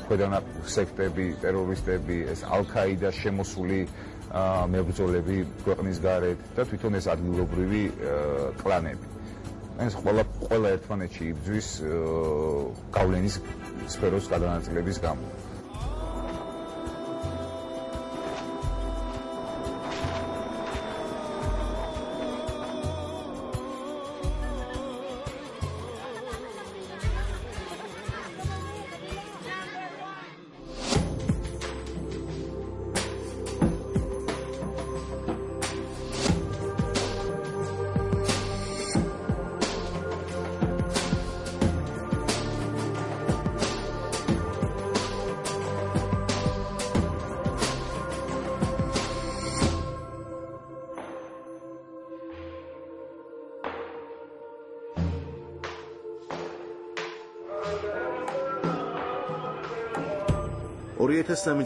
ქვედანაყოფ სექტები, ტერორისტები, ეს ალ-ქაიდა შემოსული მებრძოლები ქვეყნის გარეთ და თვითონ ეს ადგილობრივი კლანები. ეს ყველა ერთმანეთში იბრძვის გავლენის სფეროს გადანაწილების გამო.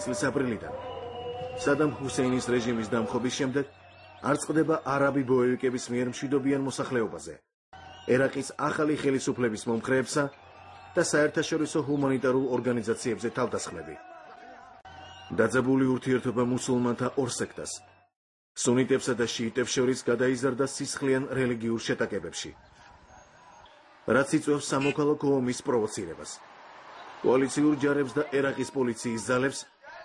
წლის აპრილიდან სადამ ჰუსეინის რეჟიმის დამხობის შემდეგ არ წყდება არაბი ბოევიკების მიერ მშვიდობიან მოსახლეობაზე, ერაყის ახალი ხელისუფლების მომხრეებსა და საერთაშორისო ჰუმანიტარულ ორგანიზაციებზე თავდასხმები. დაძაბული ურთიერთობა მუსულმანთა ორ სექტას, სუნიტებსა და შიიტებს შორის გადაიზარდა სისხლიან რელიგიურ შეტაკებებში, რაც იწვევს სამოქალაქო ომის პროვოცირებას. კოალიციურ ჯარებს და ერაყის პოლიციის ძალებს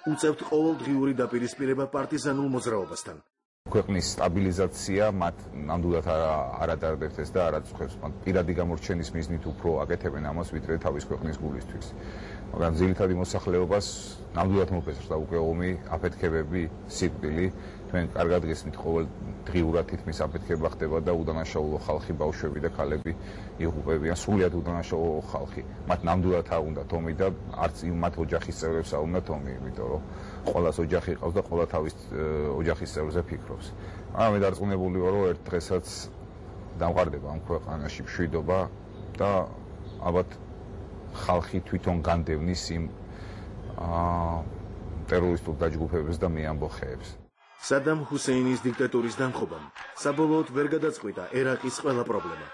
უწევთ ყოველდღიური დაპირისპირება პარტიზანულ მოძრაობასთან. ქვეყნის სტაბილიზაცია მათ ნამდვილად არ ადარდებთ და არ აწუხებს, მათ პირადი გამორჩენის მიზნით უფრო აკეთებენ ამას, ვიდრე თავის ქვეყნის გულისთვის. მაგრამ ძირითადი მოსახლეობას ნამდვილად მოფესრდა უკვე ომი, აფეთქებები, სიკვდილი. თქვენ კარგად გესმით, ყოველდღიურად თითქმის აფეთქება ხდება და უდანაშაულო ხალხი, ბავშვები და ქალები იღუპებიან, სრულიად უდანაშაულო ხალხი. მათ ნამდვილად არ უნდათ ომი და არც მათ ოჯახის წევრებს არ უნდათ ომი, იმიტომ რომ ყველას ოჯახი ყავს და ყველა თავის ოჯახის წევრზე ფიქრობს. მაგრამ მე დარწმუნებული ვარ, რომ ერთ დღესაც დამყარდება ამ ქვეყანაში მშვიდობა და ალბათ ხალხი თვითონ განდევნის იმ ტერორისტულ დაჯგუფებებს და მეამბოხეებს. სადამ ჰუსეინის დიქტატურის დამხობამ საბოლოოდ ვერ გადაწყვიტა ერაყის ყველა პრობლემა.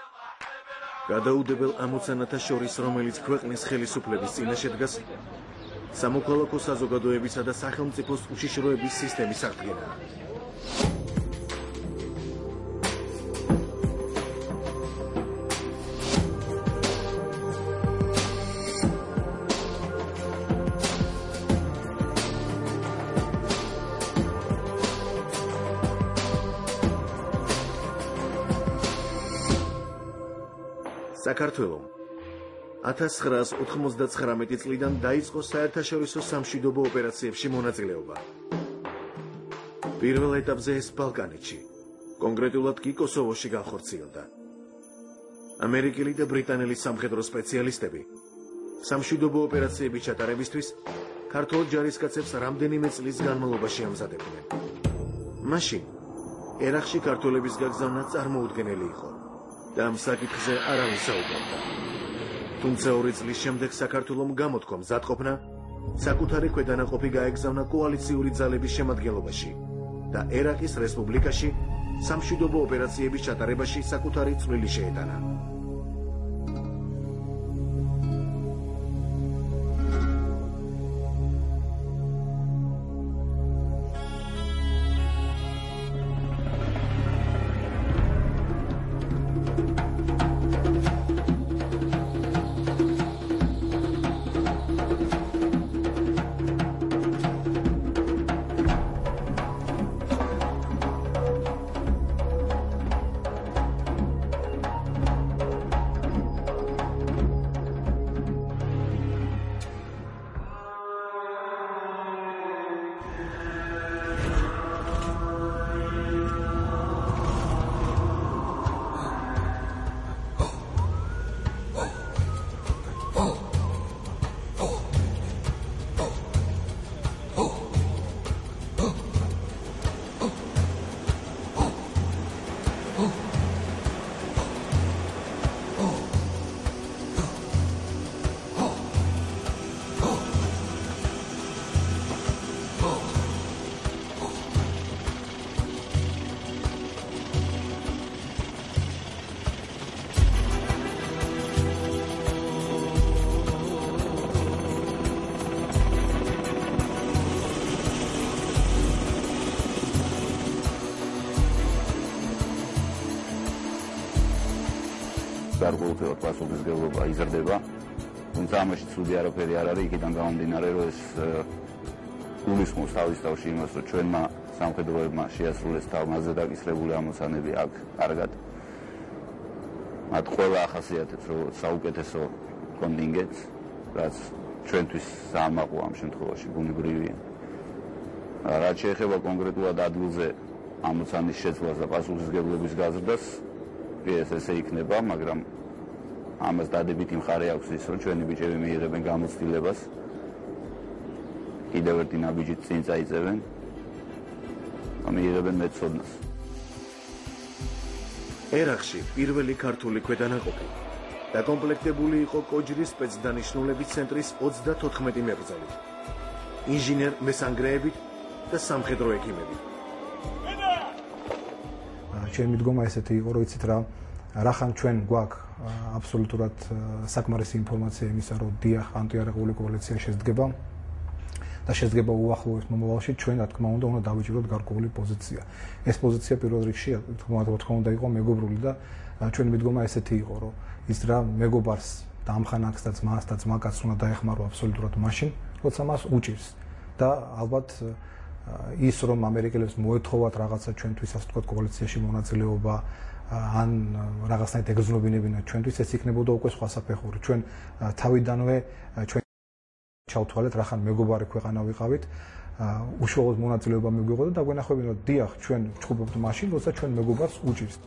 გადაუდებელ ამოცანათა შორის, რომელიც ქვეყნის ხელისუფლების წინაშე დგას, სამოქალაქო საზოგადოებისა და სახელმწიფოს უშიშროების სისტემის აღდგენა. საქართველომ 1999 წლიდან დაიწყო საერთაშორისო სამშვიდობო ოპერაციებში მონაწილეობა. პირველ ეტაპზე ეს ბალკანეთში, კონკრეტულად კი კოსოვოში განხორციელდა. ამერიკელი და ბრიტანელი სამხედრო სპეციალისტები სამშვიდობო ოპერაციების ჩატარებისთვის ქართულ ჯარისკაცებს რამდენიმე წლის განმავლობაში ამზადებდნენ. მაშინ ერაყში ქართველების გაგზავნა წარმოუდგენელი იყო. და ამ საკითხზე არავის საუბრობდა. თუმცა 2 წლის შემდეგ საქართველომ გამოთქვა მზადყოფნა, საკუთარი ქვედანაყოფი გაეგზავნა კოალიციური ძალების შემადგენლობაში და ერაყის რესპუბლიკაში სამშვიდობო ოპერაციების ჩატარებაში საკუთარი წვლილი შეეტანა. გარკვეულწილად პასუხისმგებლობა იზრდება. თუმცა ამაში ცუდი არაფერი არ არის, იქიდან გამომდინარე, რომ ეს გულისხმობს თავის თავში იმას, რომ ჩვენმა სამხედროებმა შეასრულეს თავმაზე დაკისრებული ამოცანები აქ კარგად. მათ ყველა ახასიათებს როგორც საუკეთესო კონტინგენტს, რაც ჩვენთვის საამაყო ამ შემთხვევაში ბუნებრივია. რაც შეეხება კონკრეტულად ადგილზე ამოცანის შეცვლას და პასუხისმგებლობის გაზრდას, ეს ესე იქნება, მაგრამ ამას დადებითი მხარე აქვს ის, რომ ჩვენი ბიჭები მიიღებენ გამოცდილებას, კიდევ ერთი ნაბიჯით წინ წაიწევენ, მიიღებენ მეცოდნას. ერაყში პირველი ქართული ქვედანაყოფი დაკომპლექტებული იყო კოჯრის სპეცდანიშნულების ცენტრის 34 მებრძოლით, ინჟინერ მესანგრეებით და სამხედრო ექიმებით. ჩემი მიდგომა ესეთი იყო, რომ იცით რახან ჩვენ გვაქვს აბსოლუტურად საკმარისი ინფორმაცია იმისა, რომ დიახ ანტიარაღული კოალიცია შედგება და შედგება უახლოეს მომავალში, ჩვენ რა თქმა უნდა დავიჭიროთ გარკვეული პოზიცია. ეს პოზიცია პირველ რიგში რა თქმა უნდა იყო მეგობრული და ჩვენი მიდგომა ესეთი იყო, რომ ის რა მეგობარს და ამხანაკს და ძმას და ძმაკაცს უნდა დაეხმარო აბსოლუტურად მაშინ, როცა მას უჭირს და ალბათ ის რომ ამერიკელებს მოეთხოვათ რაღაცა ჩვენთვის ასე ვთქვათ კოალიციაში მონაწილეობა ან რაღაცნაირად ეგრძნობინებინათ ჩვენთვის, ეს იქნებოდა უკვე სხვა საფეხური. ჩვენ თავიდანვე ჩვენ ჩავთვალეთ, რახან მეგობარი ქვეყანა ვიყავით, უშუალოდ მონაწილეობა მიგვიღო და დაგვენახებინ, რომ დიახ, ჩვენ ვჩხუბობთ მაშინ, როცა ჩვენ მეგობარს უჭირს.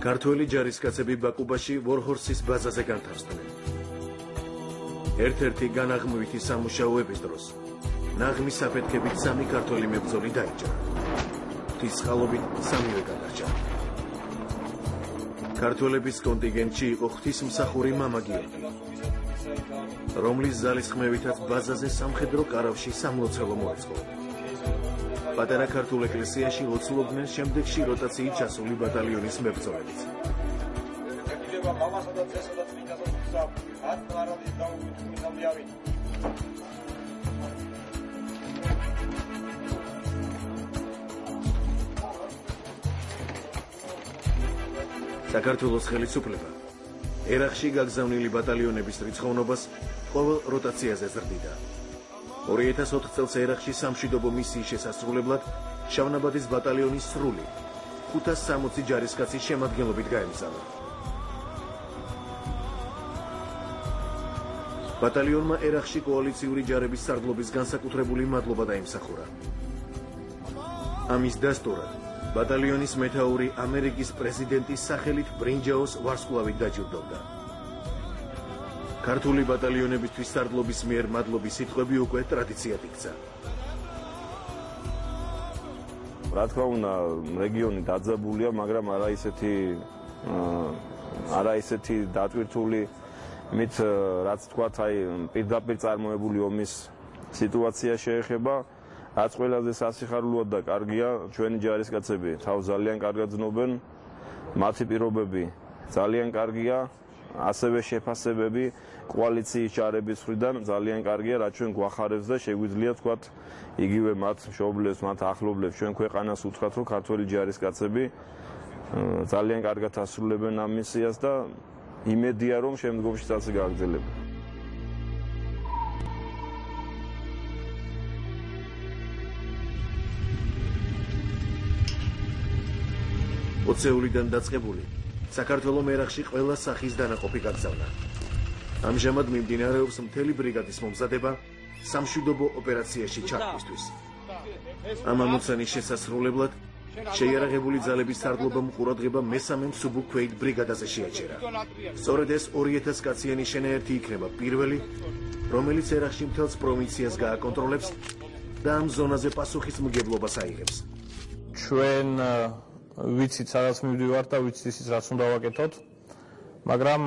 ქართველი ჯარისკაცები ბაკუბაში ვორჰორსის ბაზაზე განთავსდნენ. ერთ-ერთი განაღმვითი სამუშაოების დროს ნაღმის საფეთქებით 3 ქართველი მებრძოლი დაიჭრა. ღვთის წყალობით 3-ვე გადარჩა. ქართველების კონტინგენტში იყო ღვთისმსახური მამა გიორგი, რომლის ძალისხმევითაც ბაზაზე სამხედრო კარავში სამლოცველო მოეწყო. პატარა ქართულ ეკლესიაში ლოცულობდნენ შემდეგში როტაციით ჩასული ბატალიონის მებრძოლებიც. საქართველოს ხელისუფლება ერაყში გაგზავნილი ბატალიონების რიცხოვნობას ყოველ როტაციაზე ზრდიდა. 2004 წელს ერაყში სამშვიდობო მისიის შესასრულებლად შავნაბადის ბატალიონის სრული 560 ჯარისკაცის შემადგენლობით გაემგზავრა. ბატალიონმა ერაყში კოალიციური ჯარების სარდლობის განსაკუთრებული მადლობა დაიმსახურა. ამის დასტურად ბატალიონის მეთაური ამერიკის პრეზიდენტის სახელით ბრინჯაოს ვარსკვლავით დაჯილდოვდა. ქართული ბატალიონებისთვის სარდლობის მიერ მადლობის სიტყვები უკვე ტრადიციად იქცა. რა თქმა უნდა, რეგიონი დაძაბულია, მაგრამ არა ისეთი დატვირთული, მით რაც თქვათ, პირდაპირ წარმოებული ომის სიტუაცია შეეხება, რაც ყველაზე სასიხარულოა და კარგია, ჩვენი ჯარისკაცები თავს ძალიან კარგად ცნობენ, მათი პირობები ძალიან კარგია, ასევე შეფასებები კოალიციის ჯარების მხრიდან ძალიან კარგია, რაც ჩვენ გვახარებს და შეგვიძლია თქვათ იგივე მათ მშობლებს, მათ ახლობლებს ჩვენ ქვეყანას უთხრათ, რომ ქართველი ჯარისკაცები ძალიან კარგად ასრულებენ ამ მისიას და იმედია, რომ შემდგომშიც ასე გააგრძელებენ. ოცეულიდან დაწყებული საქართველოს ერაყში ყველა სახის დანაყოფი გაგზავნა. ამჟამად მიმდინარეობს მთელი ბრიგადის მომზადება სამშვიდობო ოპერაციაში ჩართვისთვის. ამ ამოცანის შესასრულებლად შეიარაღებული ძალების სარდლობამ ყურადღება მესამე მსუბუქ-ქვეით ბრიგადაზე შეაჩერა. სწორედ ეს 2000 კაციანი შენაერთი იქნება პირველი, რომელიც ერაყში მთელს პროვინციას გააკონტროლებს და ამ ზონაზე პასუხისმგებლობას აიღებს. ჩვენ ვიცით, სადაც მივდივართ და ვიცით ისიც, რაც უნდა ვაკეთოთ, მაგრამ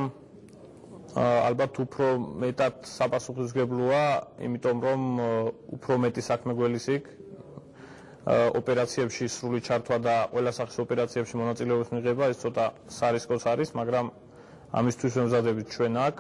ალბათ უფრო მეტად საპასუხისმგებლოა, იმიტომ რომ უფრო მეტი საქმე გველისიქ ოპერაციებში სრული ჩართვა და ყველა სახის ოპერაციებში მონაწილეობის მიღება, ეს ცოტა სარისკოც არის, მაგრამ ამისთვის ვემზადებით ჩვენ აქ